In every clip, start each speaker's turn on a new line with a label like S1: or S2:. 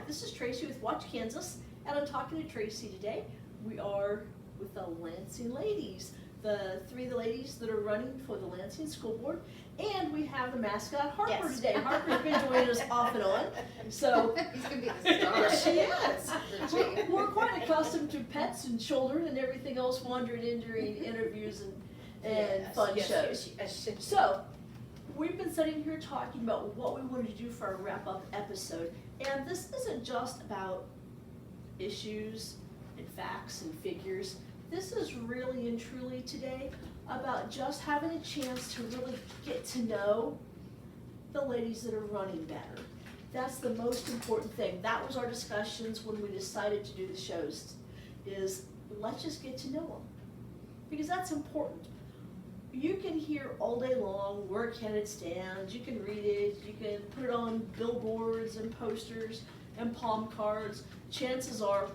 S1: this is Tracy with Watch Kansas, and I'm talking to Tracy today. We are with the Lansing ladies, the three of the ladies that are running for the Lansing School Board, and we have the mascot Harper today. Harper's been joining us off and on, so
S2: he's gonna be the star.
S1: yes, she is. We're quite accustomed to pets and children and everything else wandering in during interviews and fun shows. So, we've been sitting here talking about what we wanted to do for our wrap-up episode, and this isn't just about issues and facts and figures. This is really and truly today about just having a chance to really get to know the ladies that are running better. That's the most important thing. That was our discussions when we decided to do the shows, is let's just get to know them, because that's important. You can hear all day long where a candidate stands, you can read it, you can put it on billboards and posters and palm cards. Chances are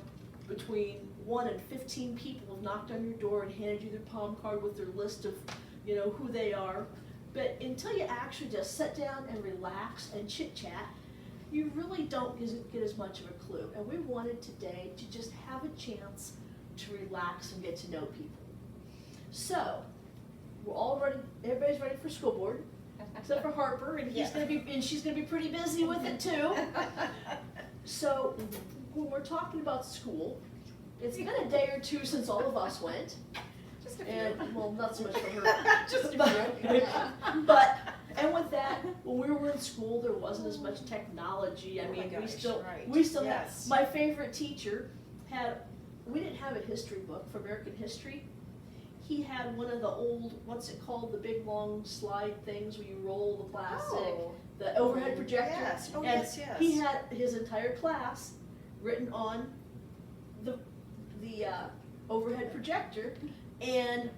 S1: between 1 and 15 people have knocked on your door and handed you their palm card with their list of, who they are. But until you actually just sit down and relax and chit chat, you really don't get as much of a clue. And we wanted today to just have a chance to relax and get to know people. So, we're all ready, everybody's ready for school board, except for Harper, and she's gonna be pretty busy with it too. So, when we're talking about school, it's been a day or two since all of us went.
S2: Just a few.
S1: And, well, not so much for her.
S2: Just a few.
S1: But, and with that, when we were in school, there wasn't as much technology. I
S2: Oh my
S1: mean,
S2: gosh, right.
S1: we still
S2: Yes.
S1: have, my favorite teacher we didn't have a history book for American history. He had one of the old, what's it called, the big long slide things where you roll the plastic, the overhead projector.
S2: Yes. Oh,
S1: and
S2: yes, yes.
S1: he had his entire class written on the overhead projector, and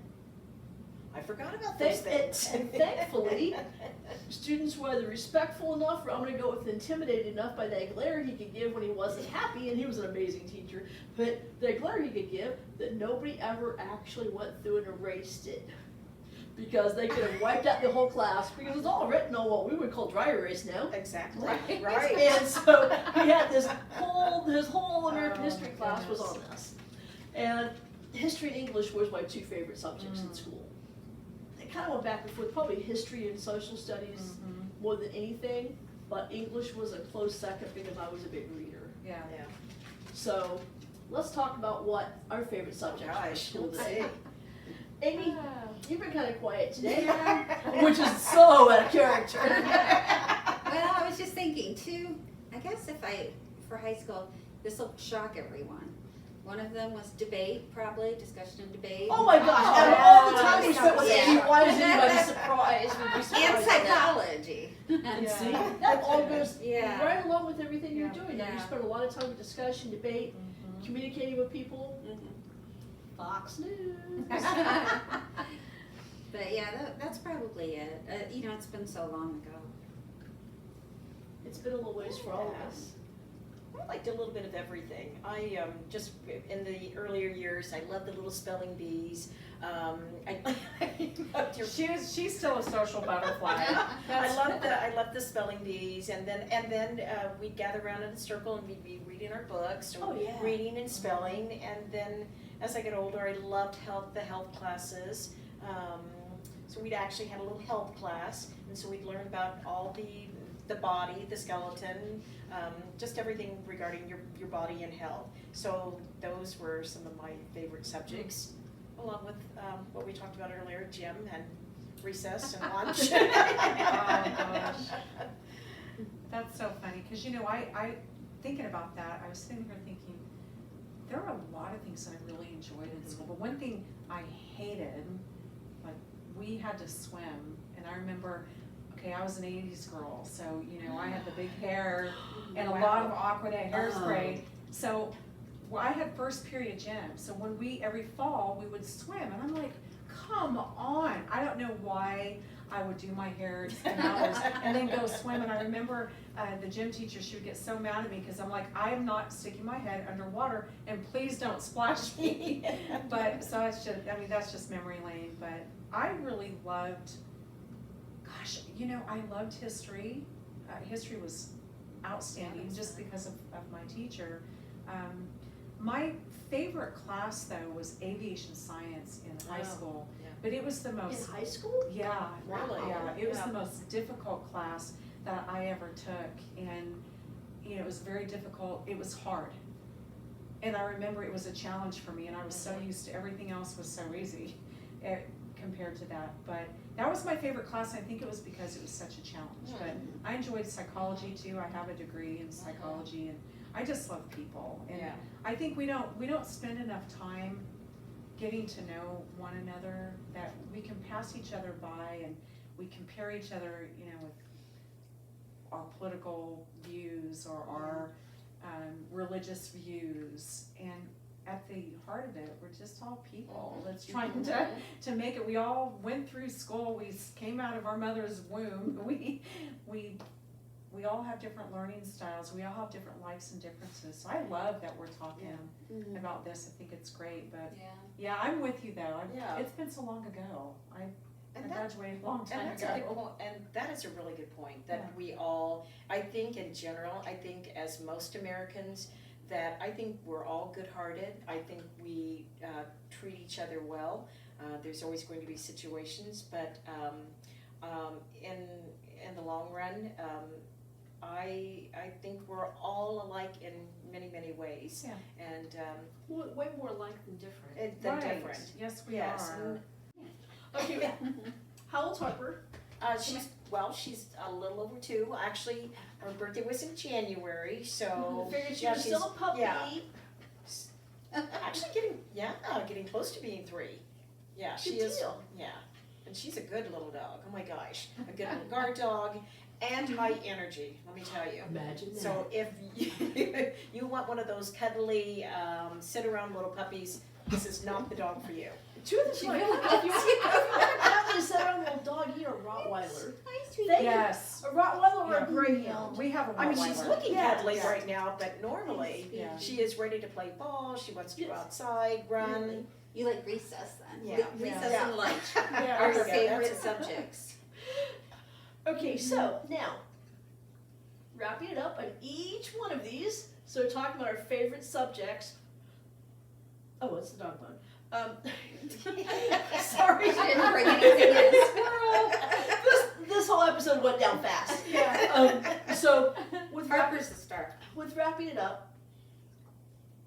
S2: I forgot about those things.
S1: And thankfully, students were either respectful enough, or I'm going to go with intimidated enough by that glare he could give when he wasn't happy, and he was an amazing teacher, but the glare he could give, that nobody ever actually went through and erased it. Because they could have wiped out the whole class, because it was all written on what we would call dry erase now.
S2: Exactly.
S1: Right. And so he had his whole American history class was on this. And history and English was my two favorite subjects in school. It kind of went back and forth, probably history and social studies more than anything, but English was a close second because I was a big reader.
S3: Yeah.
S1: So let's talk about what our favorite subjects are in school today. Amy, you've been kind of quiet today, which is so out of character.
S2: Well, I was just thinking too, I guess for high school, this will shock everyone. One of them was debate, probably, discussion and debate.
S1: Oh my gosh, out of all the time we spent with Amy, why is anybody surprised?
S2: And psychology.
S1: And see, that all goes
S2: Yeah.
S1: right along with everything you're doing. You
S2: Yeah.
S1: spend a lot of time with discussion, debate, communicating with people. Fox News.
S2: But yeah, that's probably it. It's been so long ago.
S1: It's been a little ways for all of us.
S4: I liked a little bit of everything. I just, in the earlier years, I loved the little spelling bees.
S3: She's still a social butterfly.
S4: I loved the spelling bees, and then we'd gather around in a circle and we'd be reading our books, or reading and spelling. And then as I got older, I loved the health classes. So we'd actually had a little health class, and so we'd learn about all the body, the skeleton, just everything regarding your body and health. So those were some of my favorite subjects, along with what we talked about earlier, gym and recess and lunch.
S3: Oh gosh, that's so funny, because I thinking about that, I was sitting here thinking, there are a lot of things that I really enjoyed in school, but one thing I hated, like we had to swim, and I remember, okay, I was an 80s girl, so I had the big hair and a lot of awkward hairspray. So I had first period gym, so when every fall we would swim, and I'm like, come on, I don't know why I would do my hair in hours and then go swim. And I remember the gym teacher, she would get so mad at me because I'm like, I am not sticking my head underwater, and please don't splash me. But so it's just, that's just memory lane. But I really loved, gosh, I loved history. History was outstanding just because of my teacher. My favorite class though was aviation science in high school,
S4: yeah.
S3: but it was the most,
S1: In high school?
S3: yeah,
S4: Really?
S3: yeah, it was
S4: Yeah.
S3: the most difficult class that I ever took, and it was very difficult, it was hard. And I remember it was a challenge for me, and I was so used to everything else was so easy compared to that. But that was my favorite class. I think it was because it was such a challenge. But I enjoyed psychology too. I have a degree in psychology, and I just love people. And I think we don't spend enough time getting to know one another, that we can pass each other by and we compare each other, with our political views or our religious views, and at the heart of it, we're just all people that's trying to make it. We all went through school, we came out of our mother's womb, we all have different learning styles, we all have different likes and differences, so I love that we're talking about this. I think it's great, but yeah, I'm with you though. It's been so long ago. I graduated a long time
S4: and that's
S3: ago.
S4: a good point, and that is a really good point, that we all, I think in general, I think as most Americans, that I think we're all good-hearted. I think we treat each other well. There's always going to be situations, but in the long run, I think we're all alike in many, many ways. And
S1: Way more alike than different.
S4: different.
S3: Yes, we
S4: Yes.
S3: are.
S1: Okay, how old's Harper?
S4: She's a little over 2. Actually, her birthday was in January, so
S1: Figured she was still a puppy.
S4: yeah. Actually getting close to being 3. Yeah, she
S1: Good
S4: is.
S1: deal.
S4: Yeah, and she's a good little dog. Oh my gosh, a good little guard dog, and high energy. Let me tell you.
S1: Imagine that.
S4: So if you want one of those cuddly, sit around little puppies, this is not the dog for you.
S1: Truth is, like, if you want to have this little dog, you need a Rottweiler.
S3: Yes.
S1: A Rottweiler or a Greyhound.
S3: We have a
S4: I mean, she's
S3: Rottweiler.
S4: looking cuddly
S3: Yeah.
S4: right now, but normally
S3: Yeah.
S4: she is ready to play ball. She wants to go outside, run.
S2: You like recess then?
S4: Yeah.
S2: Recess
S4: Yeah.
S2: and lunch
S3: Yeah.
S2: are your
S4: Okay,
S2: favorite
S4: that's-
S2: subjects.
S1: Okay, so now, wrapping it up on each one of these, so we're talking about our favorite subjects. Oh, it's the dog bone. Sorry.
S2: She didn't bring anything in.
S1: This whole episode went down fast.
S3: Yeah.
S1: So, with
S2: Harper's the star.
S1: wrapping it up,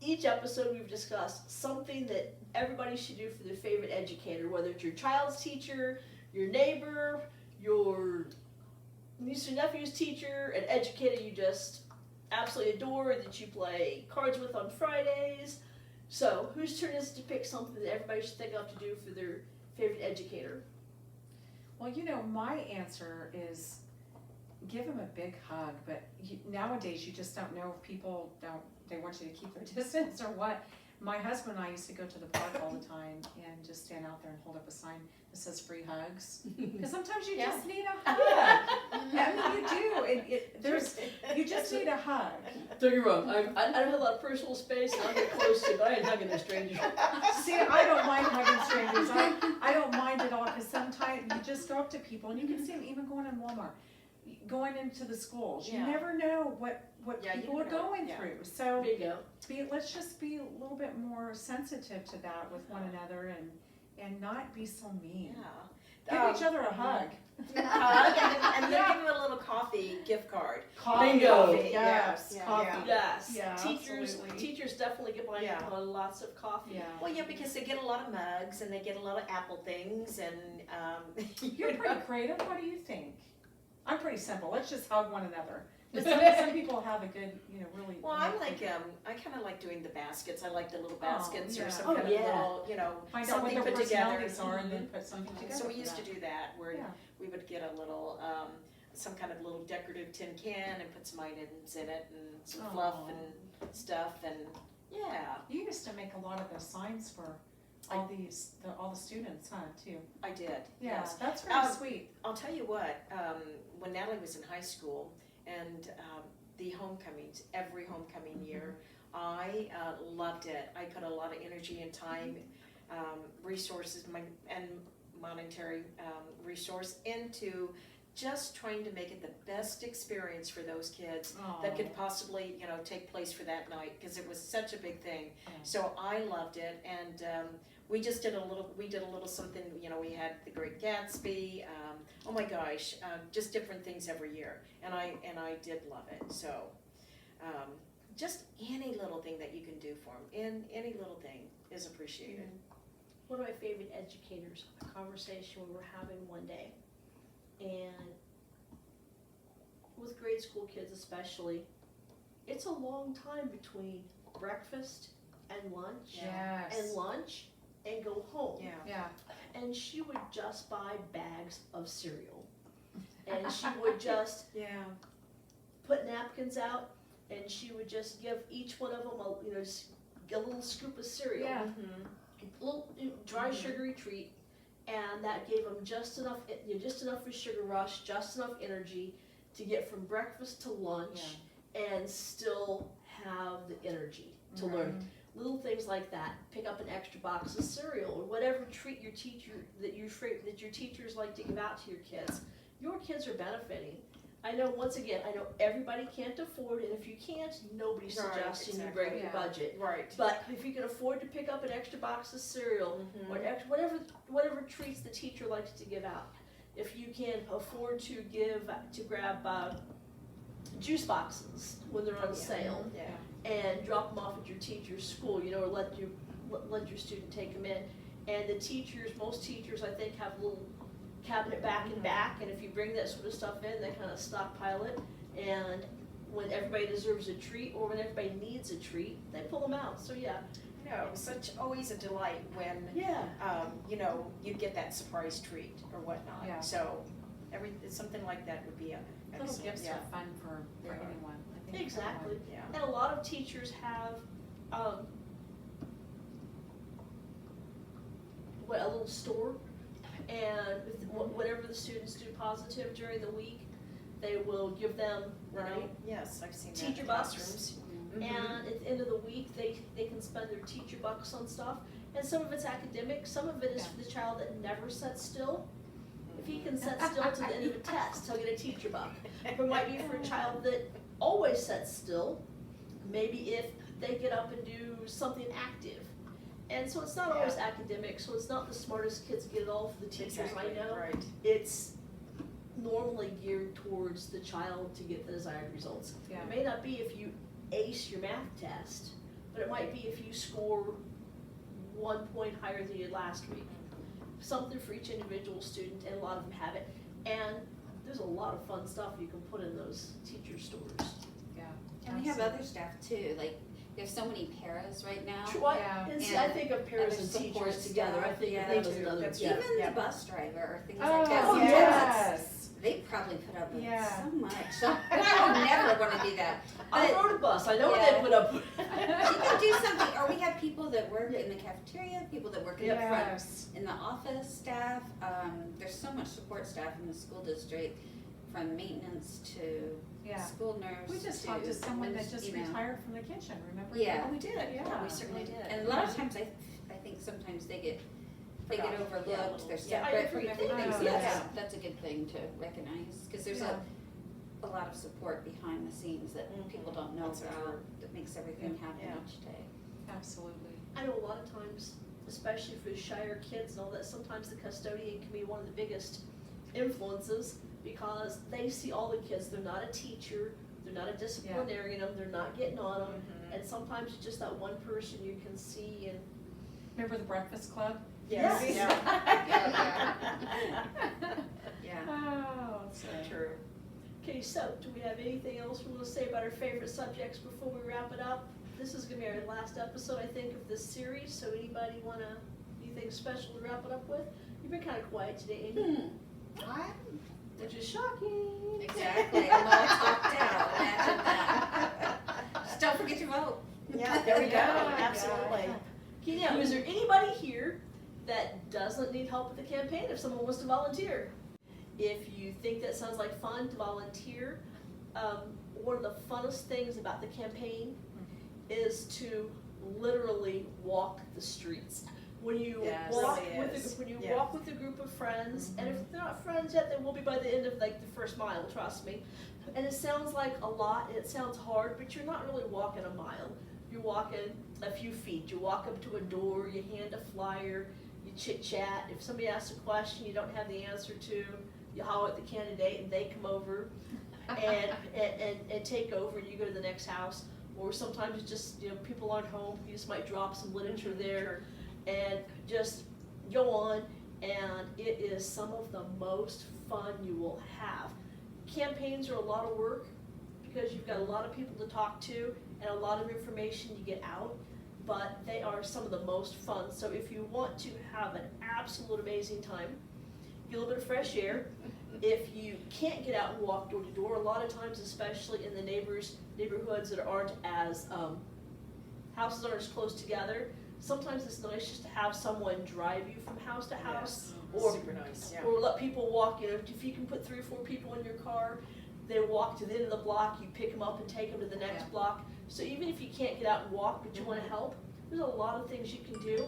S1: each episode we've discussed something that everybody should do for their favorite educator, whether it's your child's teacher, your neighbor, your niece or nephew's teacher, an educator you just absolutely adore, that you play cards with on Fridays. So, whose turn is it to pick something that everybody should think of to do for their favorite educator?
S3: Well, my answer is give them a big hug, but nowadays you just don't know if people they want you to keep their distance or what. My husband and I used to go to the park all the time and just stand out there and hold up a sign that says free hugs. Because sometimes you just need a hug. I mean, you do. You just need a hug.
S1: Don't get me wrong, I don't have a lot of personal space and I'll get close to it, but I ain't hugging no strangers.
S3: See, I don't mind hugging strangers. I don't mind at all, because sometimes you just go up to people and you can see them even going in Walmart, going into the schools. You never know what people are going through. So
S1: There you go.
S3: let's just be a little bit more sensitive to that with one another, and not be so mean. Give each other a hug.
S4: And then give them a little coffee gift card.
S1: Bingo.
S4: Coffee,
S3: Yes,
S4: yeah,
S3: coffee.
S1: Yes.
S3: Yeah,
S1: Teachers
S3: absolutely.
S1: definitely get behind
S4: Yeah.
S1: lots of coffee.
S3: Yeah.
S4: Well, yeah, because they get a lot of mugs and they get a lot of Apple things and
S3: You're pretty creative. What do you think? I'm pretty simple. Let's just hug one another. But some people have a good, really.
S4: Well, I kind of like doing the baskets. I like the little baskets
S3: yeah.
S4: or some
S1: Oh,
S4: kind
S1: yeah.
S4: of little,
S3: Find out what
S4: something
S3: their
S4: put together.
S3: personalities are and then put something together.
S4: So we
S3: for
S4: used to
S3: that.
S4: do that, where
S3: Yeah.
S4: we would get a little, some kind of little decorative tin can and put some items in it and some fluff
S3: Aw.
S4: and stuff and yeah,
S3: You used to make a lot of those signs for all the students, huh, too?
S4: I did.
S3: Yeah,
S4: Yes.
S3: that's really sweet.
S4: I'll tell you what, when Natalie was in high school and the homecomings, every homecoming year, I loved it. I put a lot of energy and time, resources, and monetary resource into just trying to make it the best experience for those kids
S3: Oh.
S4: that could possibly, take place for that night, because it was such a big thing.
S3: Oh.
S4: So I loved it, and we just did a little something, we had the Great Gatsby, oh my gosh, just different things every year, and I did love it. So just any little thing that you can do for them, any little thing is appreciated.
S1: One of my favorite educators, a conversation we were having one day, and with grade school kids especially, it's a long time between breakfast and lunch,
S3: Yes.
S1: and lunch and go home.
S4: Yeah.
S3: Yeah.
S1: And she would just buy bags of cereal. And she would just
S4: Yeah.
S1: put napkins out, and she would just give each one of them a little scoop of cereal.
S3: Yeah.
S4: Mm-hmm.
S1: A little dry sugary treat, and that gave them just enough of a sugar rush, just enough energy to get from breakfast to lunch, and still have the energy to learn. Little things like that. Pick up an extra box of cereal or whatever treat your teachers like to give out to your kids. Your kids are benefiting. I know everybody can't afford, and if you can't, nobody's
S4: Right,
S1: suggesting you
S4: exactly.
S1: break your budget.
S4: Right.
S1: But if you can afford to pick up an extra box of cereal,
S4: Mhm.
S1: or whatever treats the teacher likes to give out, if you can afford to grab juice boxes when they're on sale,
S4: Yeah.
S1: and drop them off at your teacher's school, or let your student take them in. And most teachers I think have a little cabinet back and back, and if you bring that sort of stuff in, they kind of stockpile it, and when everybody deserves a treat or when everybody needs a treat, they pull them out. So yeah.
S4: No, always a delight when you get that surprise treat or whatnot.
S3: Yeah.
S4: So something like that would be
S3: Little
S4: excellent.
S3: gifts
S4: Yeah.
S3: are fun for
S4: They are.
S3: anyone. I think
S1: Exactly.
S4: Yeah.
S1: And a lot of teachers have a little store, and whatever the students do positive during the week, they will give them
S4: Right. Yes, I've seen that in
S1: teacher bucks.
S4: classrooms.
S1: And at the end of the week, they can spend their teacher bucks on stuff. And some of it's academic, some of it is for the child that never sits still. If he can sit still to the end of a test, he'll get a teacher buck. Or it might be for a child that always sits still, maybe if they get up and do something active. And so it's not always academic, so it's not the smartest kids get it all for the teachers,
S4: Exactly,
S1: I know.
S4: right.
S1: It's normally geared towards the child to get the desired results.
S3: Yeah.
S1: It may not be if you ace your math test, but it might be if you score 1 point higher than you did last week. Something for each individual student, and a lot of them have it. And there's a lot of fun stuff you can put in those teacher stores.
S3: Yeah.
S2: And we have other staff too, like, there's so many paras right now.
S3: Yeah.
S1: And see, I
S2: And
S1: think of parents
S2: other
S1: and
S2: support
S1: teachers together, I
S2: staff,
S1: think
S2: yeah.
S1: of them as
S4: Me too.
S1: another.
S4: That's
S1: Yeah.
S2: Even
S4: Yeah.
S2: the bus driver or things
S3: Oh,
S2: like that.
S1: Oh,
S2: Sometimes
S3: yes.
S2: They probably put up with
S3: Yeah.
S2: so much, so I would never wanna do that.
S1: I
S2: But
S1: rode a bus, I know what
S2: Yeah.
S1: they put up with.
S2: you can do something, or we have people that work in the cafeteria, people that work in the front,
S3: Yes.
S2: in the office staff. There's so much support staff in the school district, from maintenance to
S3: Yeah.
S2: school nurse.
S3: We just talked to someone that just
S2: you know.
S3: retired from the kitchen, remember?
S2: Yeah.
S4: Oh, we did.
S3: Yeah.
S4: We certainly did.
S2: And a lot of times I think sometimes they get
S4: Forgotten. Yeah, a
S2: overlooked,
S4: little.
S2: they're
S4: Yeah.
S1: I
S2: separate from
S1: agree.
S2: everything, so
S3: Yeah.
S2: that's a good thing to recognize, cause there's
S3: Yeah.
S2: a lot of support behind the scenes that
S4: Mhm.
S2: people don't know
S4: That's so
S2: about,
S4: true.
S2: that makes everything happen
S4: Yeah.
S2: each day.
S3: Absolutely.
S1: I know a lot of times, especially for shyer kids and all that, sometimes the custodian can be one of the biggest influences because they see all the kids. They're not a teacher, they're not a disciplinarian, they're not getting on them.
S4: Mhm.
S1: And sometimes it's just that one person you can see and
S3: Remember the Breakfast Club?
S4: Yes.
S1: Yes.
S2: Yeah.
S3: Oh,
S4: So true.
S1: Okay, so do we have anything else we want to say about our favorite subjects before we wrap it up? This is gonna be our last episode, I think, of this series, so anybody wanna, anything special to wrap it up with? You've been kinda quiet today, Amy, which is shocking.
S2: Exactly, I'm all talked out, imagine that. Just don't forget to vote.
S4: Yeah, there we go,
S3: Yeah.
S4: absolutely.
S1: Okay, now, is there anybody here that doesn't need help with the campaign if someone wants to volunteer? If you think that sounds like fun to volunteer, one of the funnest things about the campaign is to literally walk the streets. when you
S4: Yes,
S1: walk
S4: really
S1: with
S4: is.
S1: when you
S4: Yeah.
S1: walk with a group of friends, and if they're not friends yet, they will be by the end of like the first mile, trust me. And it sounds like a lot, and it sounds hard, but you're not really walking a mile. You're walking a few feet. You walk up to a door, you hand a flyer, you chit chat. If somebody asks a question you don't have the answer to, you holler at the candidate and they come over and take over, and you go to the next house. Or sometimes it's just, people aren't home, you just might drop some literature there and just go on, and it is some of the most fun you will have. Campaigns are a lot of work because you've got a lot of people to talk to and a lot of information you get out, but they are some of the most fun. So if you want to have an absolute amazing time, get a little bit of fresh air. If you can't get out and walk door to door, a lot of times, especially in the neighborhoods that aren't as, houses aren't as close together, sometimes it's nice just to have someone drive you from house to house.
S4: Yes.
S1: Or,
S4: Super nice, yeah.
S1: or let people walk, if you can put 3 or 4 people in your car, they walk to the end of the block, you pick them up and take them to the next block. So even if you can't get out and walk, but you wanna help, there's a lot of things you can do.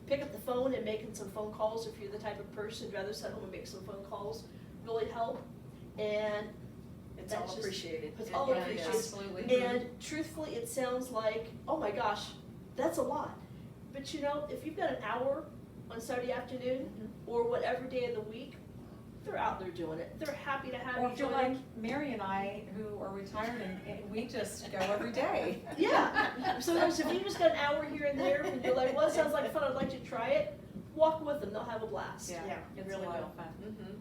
S1: Pick up the phone and making some phone calls if you're the type of person who'd rather sit home and make some phone calls, really help. And
S4: It's
S1: that's
S4: all
S1: just-
S4: appreciated.
S1: it's all
S4: Yeah,
S1: appreciated.
S4: yes.
S3: Absolutely.
S1: And truthfully, it sounds like, oh my gosh, that's a lot. But if you've got an hour on Saturday afternoon, or whatever day of the week, they're out there doing it. They're happy to have
S3: Or
S1: you
S3: if you're
S1: join.
S3: like Mary and I, who are retired, and we just go every day.
S1: Yeah, so if you just got an hour here and there, and you're like, well, it sounds like fun, I'd like to try it, walk with them, they'll have a blast.
S4: Yeah,
S3: It's
S4: really
S3: a lot
S4: will.
S3: of fun.
S4: Mm-hmm.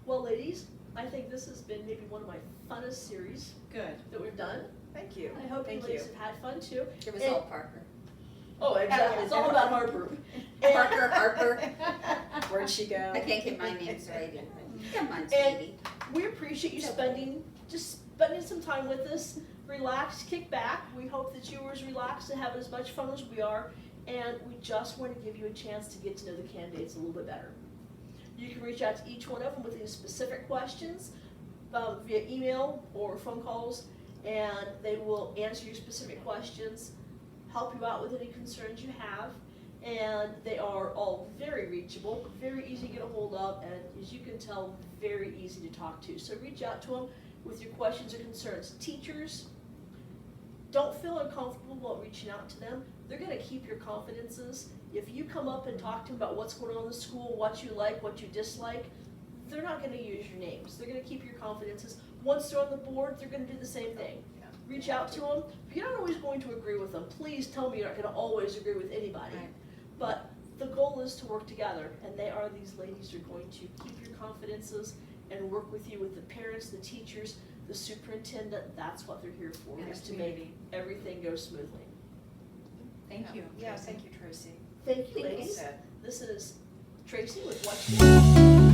S1: Well, ladies, I think this has been maybe one of my funnest series
S3: Good.
S1: that we've done.
S4: Thank you.
S1: I hope you
S4: Thank
S1: ladies have had fun too.
S2: It was
S1: And-
S2: all Parker.
S1: Oh, exactly, it's all about Harper. And-
S2: Harper.
S4: Where'd she go?
S2: I can't get my names right either. Come on,
S1: And-
S2: sweetie.
S1: We appreciate you
S2: It's okay.
S1: spending some time with us. Relax, kick back. We hope that you are as relaxed and have as much fun as we are. And we just want to give you a chance to get to know the candidates a little bit better. You can reach out to each one of them with any specific questions via email or phone calls, and they will answer your specific questions, help you out with any concerns you have. And they are all very reachable, very easy to get a hold of, and as you can tell, very easy to talk to. So reach out to them with your questions or concerns. Teachers, don't feel uncomfortable while reaching out to them. They're gonna keep your confidences. If you come up and talk to them about what's going on in the school, what you like, what you dislike, they're not gonna use your names. They're gonna keep your confidences. Once they're on the board, they're gonna do the same thing.
S4: Yeah.
S1: Reach out to them. You're not always going to agree with them. Please tell me you're not gonna always agree with anybody.
S3: Right.
S1: But the goal is to work together, and these ladies are going to keep your confidences and work with you, with the parents, the teachers, the superintendent. That's what they're here for,
S3: And
S1: is
S3: the
S1: to make
S3: community.
S1: everything go smoothly.
S3: Thank you.
S4: Yeah,
S3: Tracy.
S4: thank you, Tracy.
S1: Thank you,
S2: Thank you.
S1: ladies.
S4: Said.
S1: This is Tracy with What's New.